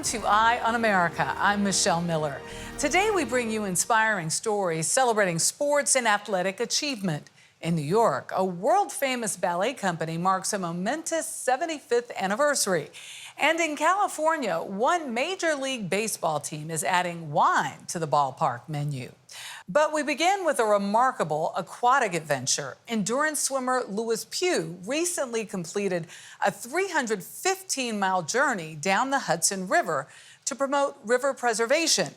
Welcome to Eye on America. I'm Michelle Miller. Today we bring you inspiring stories celebrating sports and athletic achievement. In New York, a world-famous ballet company marks a momentous 75th anniversary. And in California, one Major League Baseball team is adding wine to the ballpark menu. But we begin with a remarkable aquatic adventure. Endurance swimmer Lewis Pugh recently completed a 315-mile journey down the Hudson River to promote river preservation.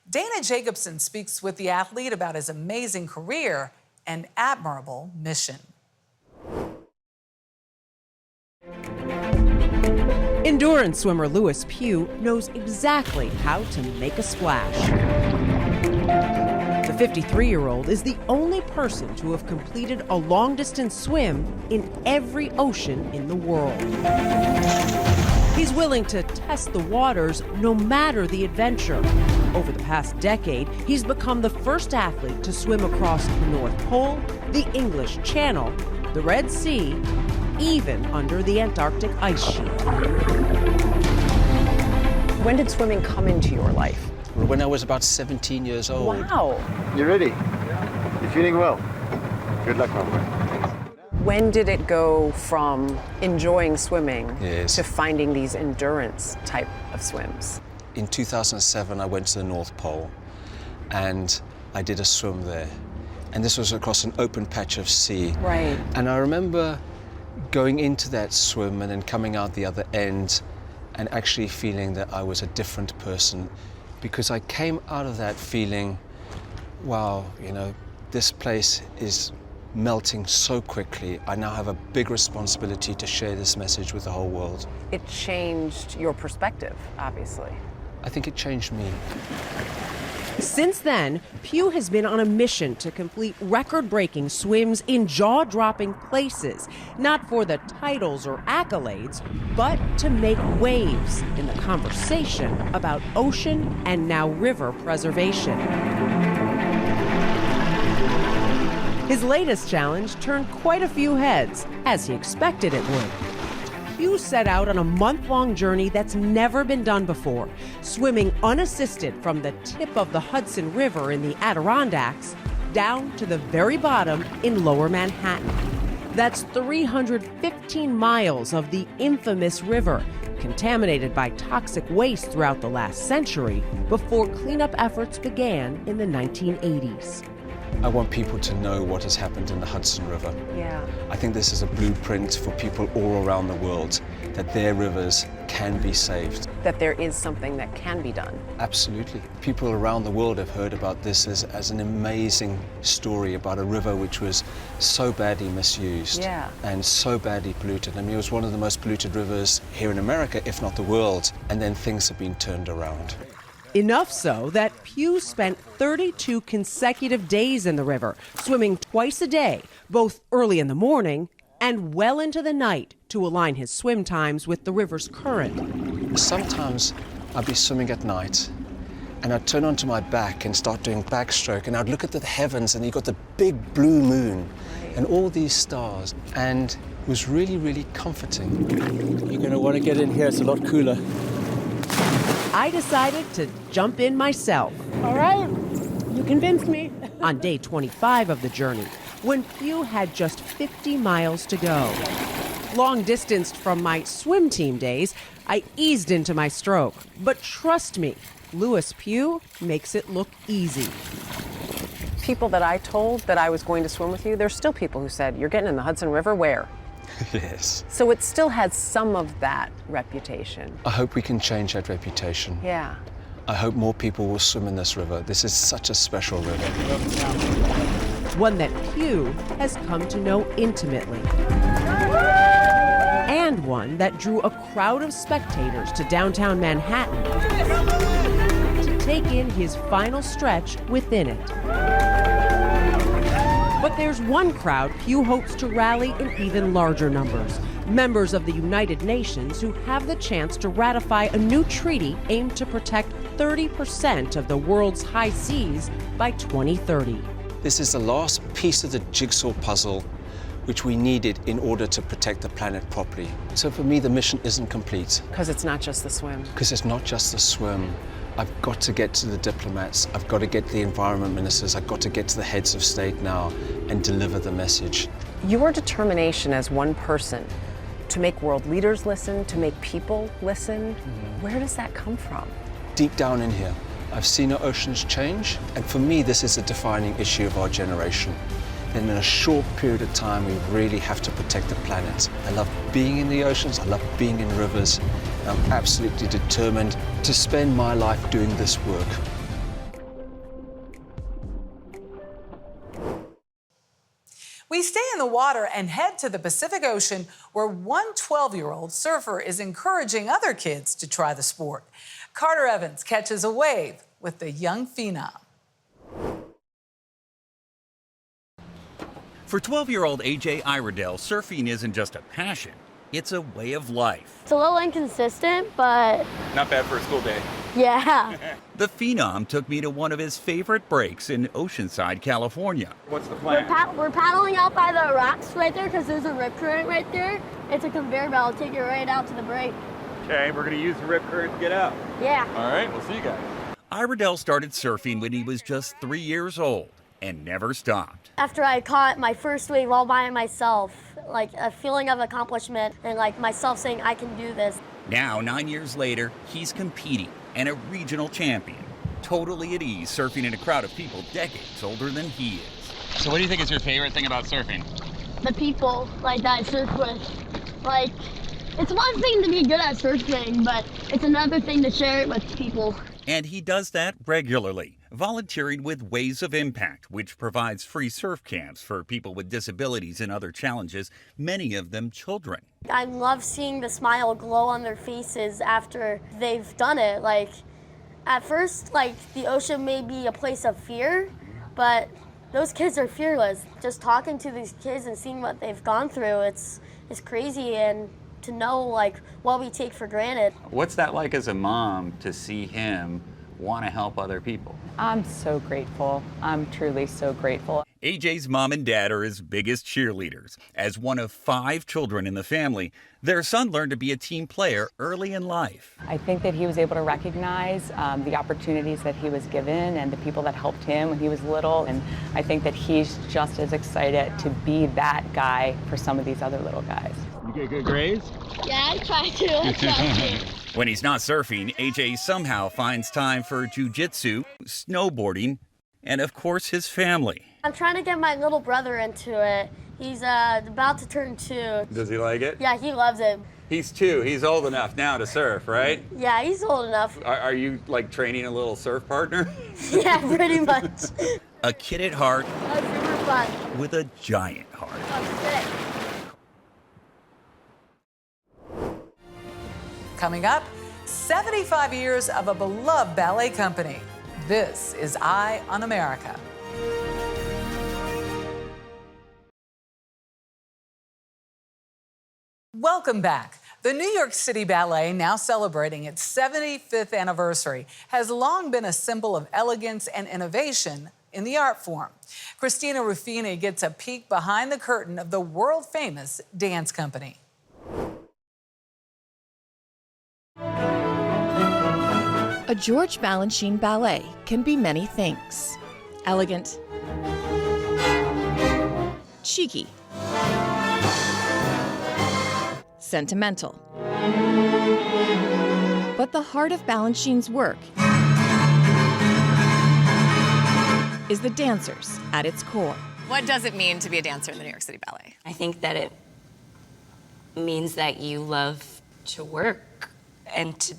Dana Jacobson speaks with the athlete about his amazing career and admirable mission. Endurance swimmer Lewis Pugh knows exactly how to make a splash. The 53-year-old is the only person to have completed a long-distance swim in every ocean in the world. He's willing to test the waters no matter the adventure. Over the past decade, he's become the first athlete to swim across the North Pole, the English Channel, the Red Sea, even under the Antarctic ice sheet. When did swimming come into your life? When I was about 17 years old. Wow. You ready? You feeling well? Good luck, my friend. When did it go from enjoying swimming Yes. to finding these endurance type of swims? In 2007, I went to the North Pole and I did a swim there. And this was across an open patch of sea. Right. And I remember going into that swim and then coming out the other end and actually feeling that I was a different person, because I came out of that feeling, wow, this place is melting so quickly. I now have a big responsibility to share this message with the whole world. It changed your perspective, obviously. I think it changed me. Since then, Pugh has been on a mission to complete record-breaking swims in jaw-dropping places, not for the titles or accolades, but to make waves in the conversation about ocean and now river preservation. His latest challenge turned quite a few heads, as he expected it would. Pugh set out on a month-long journey that's never been done before, swimming unassisted from the tip of the Hudson River in the Adirondacks down to the very bottom in Lower Manhattan. That's 315 miles of the infamous river, contaminated by toxic waste throughout the last century before cleanup efforts began in the 1980s. I want people to know what has happened in the Hudson River. Yeah. I think this is a blueprint for people all around the world, that their rivers can be saved. That there is something that can be done. Absolutely. People around the world have heard about this as an amazing story about a river which was so badly misused. Yeah. And so badly polluted. I mean, it was one of the most polluted rivers here in America, if not the world, and then things have been turned around. Enough so that Pugh spent 32 consecutive days in the river, swimming twice a day, both early in the morning and well into the night, to align his swim times with the river's current. Sometimes I'd be swimming at night and I'd turn onto my back and start doing backstroke, and I'd look at the heavens and you got the big blue moon and all these stars, and it was really, really comforting. You're going to want to get in here, it's a lot cooler. I decided to jump in myself. All right, you convinced me. On day 25 of the journey, when Pugh had just 50 miles to go. Long distanced from my swim team days, I eased into my stroke. But trust me, Lewis Pugh makes it look easy. People that I told that I was going to swim with you, there's still people who said, you're getting in the Hudson River, where? Yes. So it still has some of that reputation. I hope we can change that reputation. Yeah. I hope more people will swim in this river. This is such a special river. One that Pugh has come to know intimately. And one that drew a crowd of spectators to downtown Manhattan to take in his final stretch within it. But there's one crowd Pugh hopes to rally in even larger numbers. Members of the United Nations who have the chance to ratify a new treaty aimed to protect 30% of the world's high seas by 2030. This is the last piece of the jigsaw puzzle which we needed in order to protect the planet properly. So for me, the mission isn't complete. Because it's not just the swim. Because it's not just the swim. I've got to get to the diplomats, I've got to get to the environment ministers, I've got to get to the heads of state now and deliver the message. Your determination as one person to make world leaders listen, to make people listen, where does that come from? Deep down in here, I've seen our oceans change, and for me, this is a defining issue of our generation. And in a short period of time, we really have to protect the planet. I love being in the oceans, I love being in rivers. I'm absolutely determined to spend my life doing this work. We stay in the water and head to the Pacific Ocean, where one 12-year-old surfer is encouraging other kids to try the sport. Carter Evans catches a wave with the young phenom. For 12-year-old AJ Iredell, surfing isn't just a passion, it's a way of life. It's a little inconsistent, but not bad for a school day. yeah. The phenom took me to one of his favorite breaks in Oceanside, California. What's the plan? We're paddling out by the rocks right there because there's a rip current right there. It's a conveyor belt. It'll take you right out to the break. Okay, we're going to use the rip current to get out. Yeah. All right, we'll see you guys. Iredell started surfing when he was just 3 years old and never stopped. After I caught my first wave all by myself, like a feeling of accomplishment and like myself saying I can do this. Now, 9 years later, he's competing and a regional champion, totally at ease surfing in a crowd of people decades older than he is. So what do you think is your favorite thing about surfing? The people like that I surf with, like it's one thing to be good at surfing, but it's another thing to share it with people. And he does that regularly, volunteering with Ways of Impact, which provides free surf camps for people with disabilities and other challenges, many of them children. I love seeing the smile glow on their faces after they've done it. Like, at first, like, the ocean may be a place of fear, but those kids are fearless. Just talking to these kids and seeing what they've gone through, it's crazy, and to know, like, what we take for granted. What's that like as a mom to see him want to help other people? I'm so grateful. I'm truly so grateful. AJ's mom and dad are his biggest cheerleaders. As one of 5 children in the family, their son learned to be a team player early in life. I think that he was able to recognize the opportunities that he was given and the people that helped him when he was little. And I think that he's just as excited to be that guy for some of these other little guys. You get good grades? Yeah, I try to. When he's not surfing, AJ somehow finds time for jiu-jitsu, snowboarding, and of course his family. I'm trying to get my little brother into it. He's about to turn 2. Does he like it? Yeah, he loves it. He's 2. He's old enough now to surf, right? Yeah, he's old enough. Are you like training a little surf partner? Yeah, pretty much. A kid at heart That was super fun. with a giant heart. That was sick. Coming up, 75 years of a beloved ballet company. This is Eye on America. Welcome back. The New York City Ballet, now celebrating its 75th anniversary, has long been a symbol of elegance and innovation in the art form. Christina Ruffini gets a peek behind the curtain of the world-famous dance company. A George Balanchine ballet can be many things. Elegant, cheeky, sentimental. But the heart of Balanchine's work is the dancers at its core. What does it mean to be a dancer in the New York City Ballet? I think that it means that you love to work and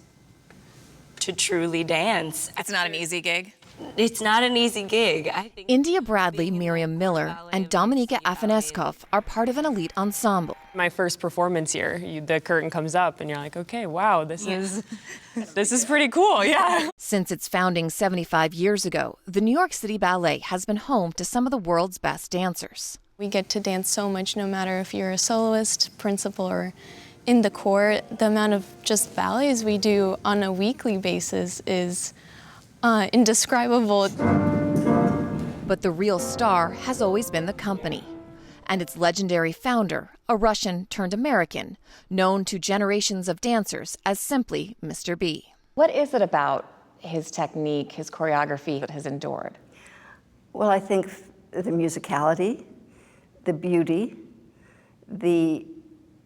to truly dance. It's not an easy gig. It's not an easy gig. I think India Bradley, Miriam Miller, and Dominika Afaneskov are part of an elite ensemble. My first performance here, the curtain comes up and you're like, okay, wow, this is pretty cool, yeah. Since its founding 75 years ago, the New York City Ballet has been home to some of the world's best dancers. We get to dance so much, no matter if you're a soloist, principal, or in the corps. The amount of just ballets we do on a weekly basis is indescribable. But the real star has always been the company. and its legendary founder, a Russian turned American, known to generations of dancers as simply Mr. B. What is it about his technique, his choreography that has endured? Well, I think the musicality, the beauty, the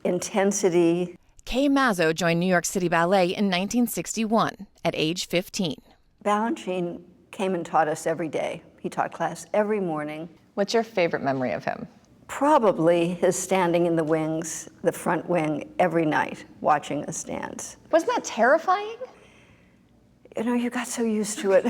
intensity. Kay Mazzo joined New York City Ballet in 1961 at age 15. Balanchine came and taught us every day. He taught class every morning. What's your favorite memory of him? Probably his standing in the wings, the front wing, every night, watching us dance. Wasn't that terrifying? You know, you got so used to it.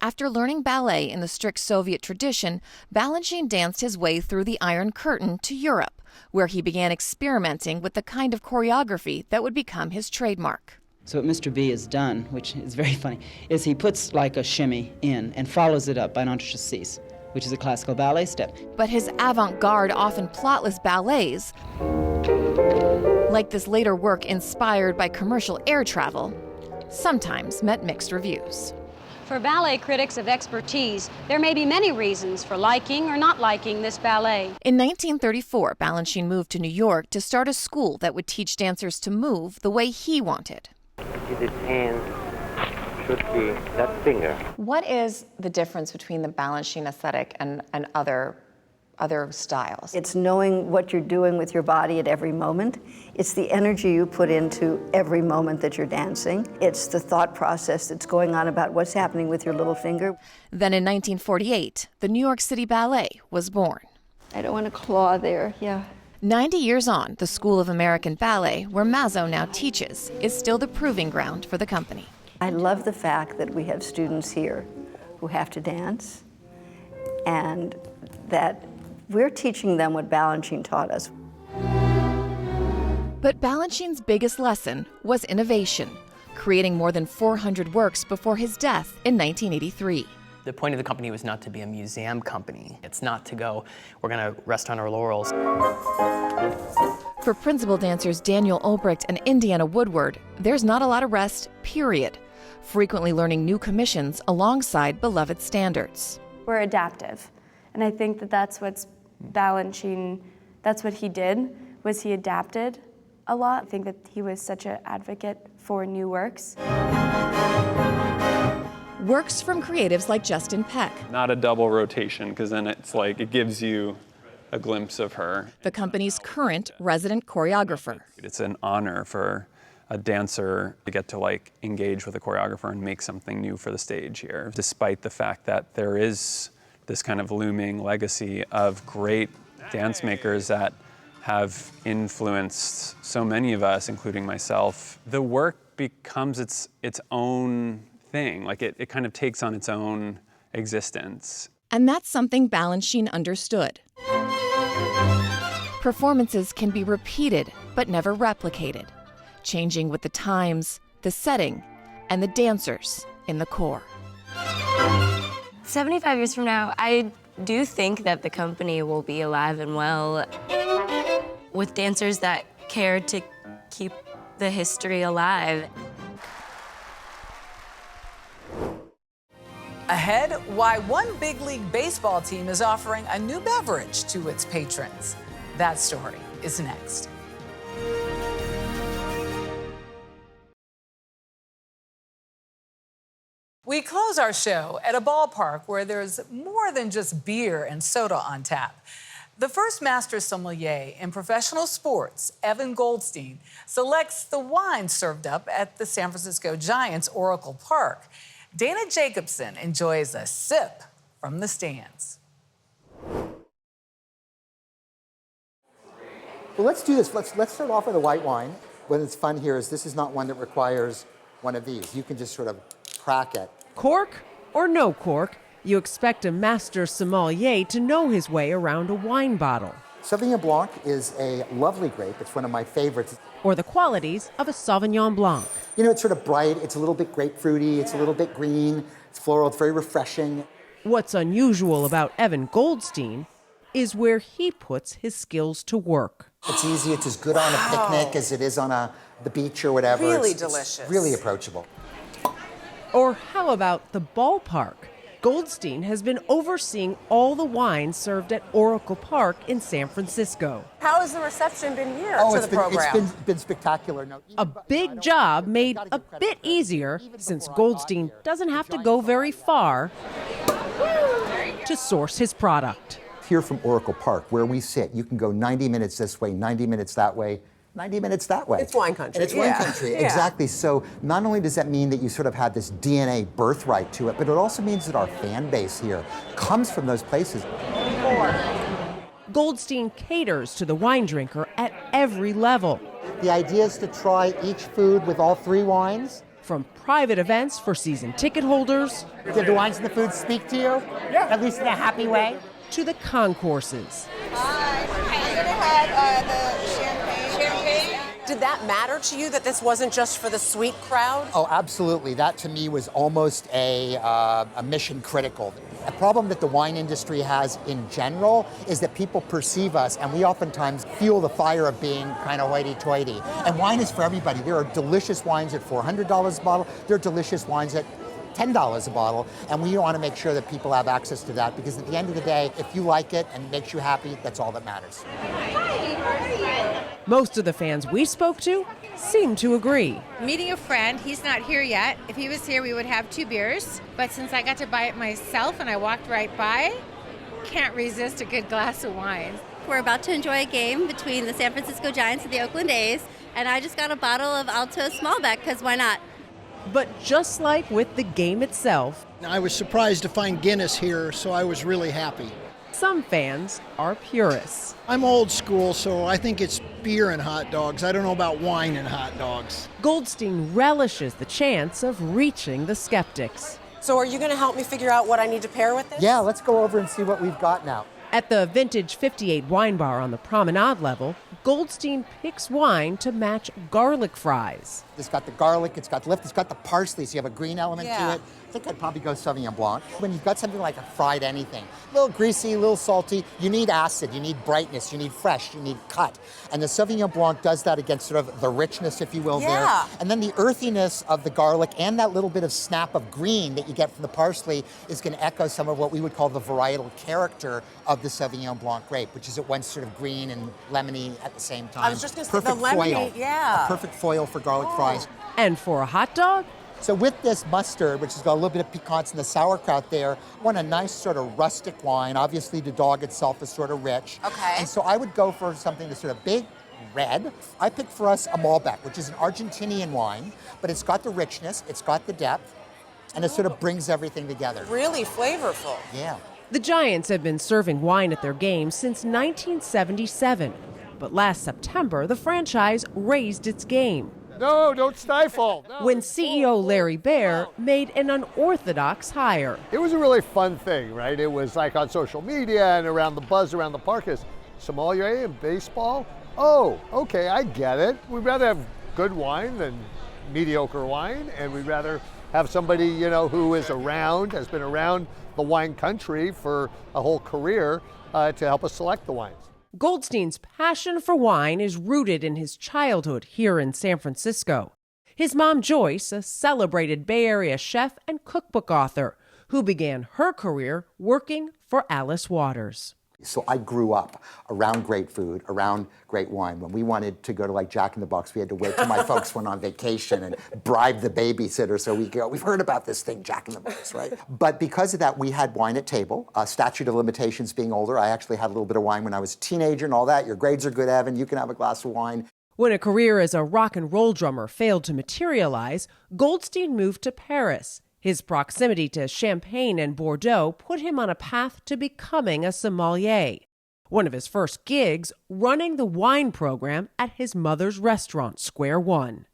After learning ballet in the strict Soviet tradition, Balanchine danced his way through the Iron Curtain to Europe, where he began experimenting with the kind of choreography that would become his trademark. So what Mr. B has done, which is very funny, is he puts like a shimmy in and follows it up by an entrechatsis, which is a classical ballet step. But his avant-garde, often plotless ballets, like this later work inspired by commercial air travel, sometimes met mixed reviews. For ballet critics of expertise, there may be many reasons for liking or not liking this ballet. In 1934, Balanchine moved to New York to start a school that would teach dancers to move the way he wanted. His hand should be that finger. What is the difference between the Balanchine aesthetic and other styles? It's knowing what you're doing with your body at every moment. It's the energy you put into every moment that you're dancing. It's the thought process that's going on about what's happening with your little finger. Then in 1948, the New York City Ballet was born. I don't want to claw there, yeah. 90 years on, the School of American Ballet, where Mazzo now teaches, is still the proving ground for the company. I love the fact that we have students here who have to dance, and that we're teaching them what Balanchine taught us. But Balanchine's biggest lesson was innovation, creating more than 400 works before his death in 1983. The point of the company was not to be a museum company. It's not to go, we're going to rest on our laurels. For principal dancers Daniel Olbricht and Indiana Woodward, there's not a lot of rest, period. Frequently learning new commissions alongside beloved standards. We're adaptive. And I think that that's what's Balanchine, that's what he did, was he adapted a lot. I think that he was such an advocate for new works. Works from creatives like Justin Peck. Not a double rotation, because then it's like, it gives you a glimpse of her. The company's current resident choreographer. It's an honor for a dancer to get to like engage with a choreographer and make something new for the stage here, despite the fact that there is this kind of looming legacy of great dance makers that have influenced so many of us, including myself. The work becomes its own thing, like it kind of takes on its own existence. And that's something Balanchine understood. Performances can be repeated, but never replicated, changing with the times, the setting, and the dancers in the core. 75 years from now, I do think that the company will be alive and well with dancers that care to keep the history alive. Ahead, why one big league baseball team is offering a new beverage to its patrons. That story is next. We close our show at a ballpark where there's more than just beer and soda on tap. The first master sommelier in professional sports, Evan Goldstein, selects the wine served up at the San Francisco Giants' Oracle Park. Dana Jacobson enjoys a sip from the stands. Well, let's do this. Let's start off with a white wine. What's fun here is this is not one that requires one of these. You can just sort of crack it. Cork or no cork, you expect a master sommelier to know his way around a wine bottle. Sauvignon Blanc is a lovely grape. It's one of my favorites. Or the qualities of a Sauvignon Blanc. You know, it's sort of bright, it's a little bit grapefruity, it's a little bit green, it's floral, it's very refreshing. What's unusual about Evan Goldstein is where he puts his skills to work. It's easy, it's as good on a picnic as it is on the beach or whatever. Really it's delicious. Really approachable. Or how about the ballpark? Goldstein has been overseeing all the wines served at Oracle Park in San Francisco. How has the reception been here Oh, to it's the program? It's been spectacular. No, A big job made a bit easier since Goldstein doesn't have to go very far to source his product. Here from Oracle Park, where we sit, you can go 90 minutes this way, 90 minutes that way, 90 minutes that way. It's wine country. And it's wine country, Yeah. exactly. So not only does that mean that you sort of had this DNA birthright to it, but it also means that our fan base here comes from those places. Goldstein caters to the wine drinker at every level. The idea is to try each food with all three wines. From private events for season ticket holders. Did the wines and the food speak to you? Yeah. At least in a happy way? To the concourses. Did that matter to you that this wasn't just for the sweet crowd? Oh, absolutely. That to me was almost a mission critical. A problem that the wine industry has in general is that people perceive us, and we oftentimes fuel the fire of being kind of hoity-toity. And wine is for everybody. There are delicious wines at $400 a bottle. There are delicious wines at $10 a bottle, and we want to make sure that people have access to that, because at the end of the day, if you like it and it makes you happy, that's all that matters. Most of the fans we spoke to seem to agree. Meeting a friend, he's not here yet. If he was here, we would have 2 beers. But since I got to buy it myself and I walked right by, can't resist a good glass of wine. We're about to enjoy a game between the San Francisco Giants and the Oakland A's, and I just got a bottle of Alto Smallback, because why not? But just like with the game itself, I was surprised to find Guinness here, so I was really happy. some fans are purists. I'm old school, so I think it's beer and hot dogs. I don't know about wine and hot dogs. Goldstein relishes the chance of reaching the skeptics. So are you going to help me figure out what I need to pair with this? Yeah, let's go over and see what we've got now. At the Vintage 58 wine bar on the promenade level, Goldstein picks wine to match garlic fries. It's got the garlic, it's got the lift, it's got the parsley, so you have a green element to it. I think I'd probably go Sauvignon Blanc. When you've got something like a fried anything, a little greasy, a little salty, you need acid, you need brightness, you need fresh, you need cut. And the Sauvignon Blanc does that against sort of the richness, if you will, there. And then the earthiness of the garlic and that little bit of snap of green that you get from the parsley is going to echo some of what we would call the varietal character of the Sauvignon Blanc grape, which is at once sort of green and lemony at the same time. I was just going to say the lemony, A perfect foil for garlic fries. And for a hot dog? So with this mustard, which has got a little bit of piquance and the sauerkraut there, I want a nice sort of rustic wine. Obviously, the dog itself is sort of rich. Okay. And so I would go for something that's sort of big, red. I picked for us a Malbec, which is an Argentinian wine, but it's got the richness, it's got the depth, and it sort of brings everything together. Really flavorful. Yeah. The Giants have been serving wine at their games since 1977. But last September, the franchise raised its game. No, don't stifle. No. When CEO Larry Baer made an unorthodox hire. It was a really fun thing, right? It was like on social media and around the buzz around the park is sommelier and baseball. Oh, okay, I get it. We'd rather have good wine than mediocre wine, and we'd rather have somebody, you know, who is around, has been around the wine country for a whole career to help us select the wines. Goldstein's passion for wine is rooted in his childhood here in San Francisco. His mom, Joyce, a celebrated Bay Area chef and cookbook author, who began her career working for Alice Waters. So I grew up around great food, around great wine. When we wanted to go to like Jack in the Box, we had to wait till my folks went on vacation and bribe the babysitter so we could go, we've heard about this thing, Jack in the Box, right? But because of that, we had wine at table. Statute of limitations being older, I actually had a little bit of wine when I was a teenager and all that. Your grades are good, Evan, you can have a glass of wine. When a career as a rock and roll drummer failed to materialize, Goldstein moved to Paris. His proximity to Champagne and Bordeaux put him on a path to becoming a sommelier. One of his first gigs, running the wine program at his mother's restaurant, Square One.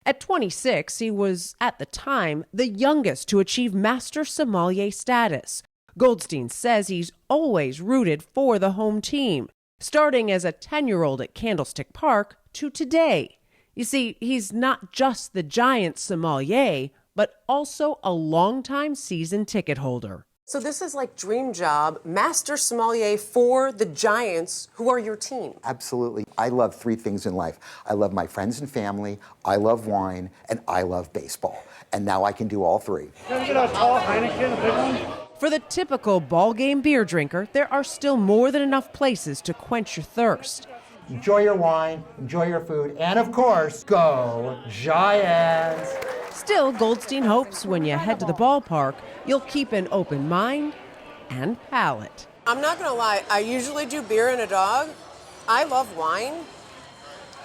At 26, he was, at the time, the youngest to achieve master sommelier status. Goldstein says he's always rooted for the home team, starting as a 10-year-old at Candlestick Park to today. You see, he's not just the Giants sommelier, but also a longtime season ticket holder. So this is like dream job, master sommelier for the Giants, who are your team. Absolutely. I love three things in life. I love my friends and family, I love wine, and I love baseball. And now I can do all three. Can I get a tall Heineken, a big one? For the typical ball game beer drinker, there are still more than enough places to quench your thirst. Enjoy your wine, enjoy your food, and of course, go Giants! Still, Goldstein hopes when you head to the ballpark, you'll keep an open mind and palate. I'm not gonna lie, I usually do beer and a dog. I love wine.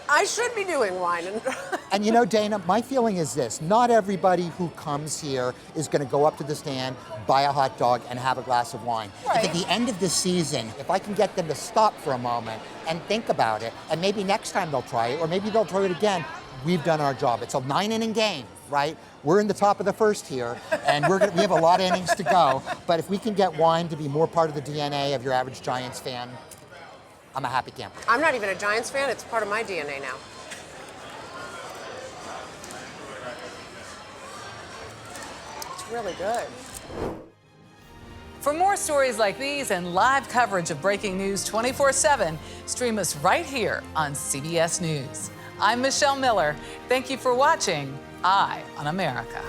I should be doing wine. And you know, Dana, my feeling is this. Not everybody who comes here is going to go up to the stand, buy a hot dog, and have a glass of wine. Right. At the end of the season, if I can get them to stop for a moment and think about it, and maybe next time they'll try it, or maybe they'll try it again, we've done our job. It's a 9-inning game, right? We're in the top of the first here, and we have a lot of innings to go. But if we can get wine to be more part of the DNA of your average Giants fan, I'm a happy camper. I'm not even a Giants fan, it's part of my DNA now. It's really good. For more stories like these and live coverage of breaking news 24/7, stream us right here on CBS News. I'm Michelle Miller. Thank you for watching Eye on America.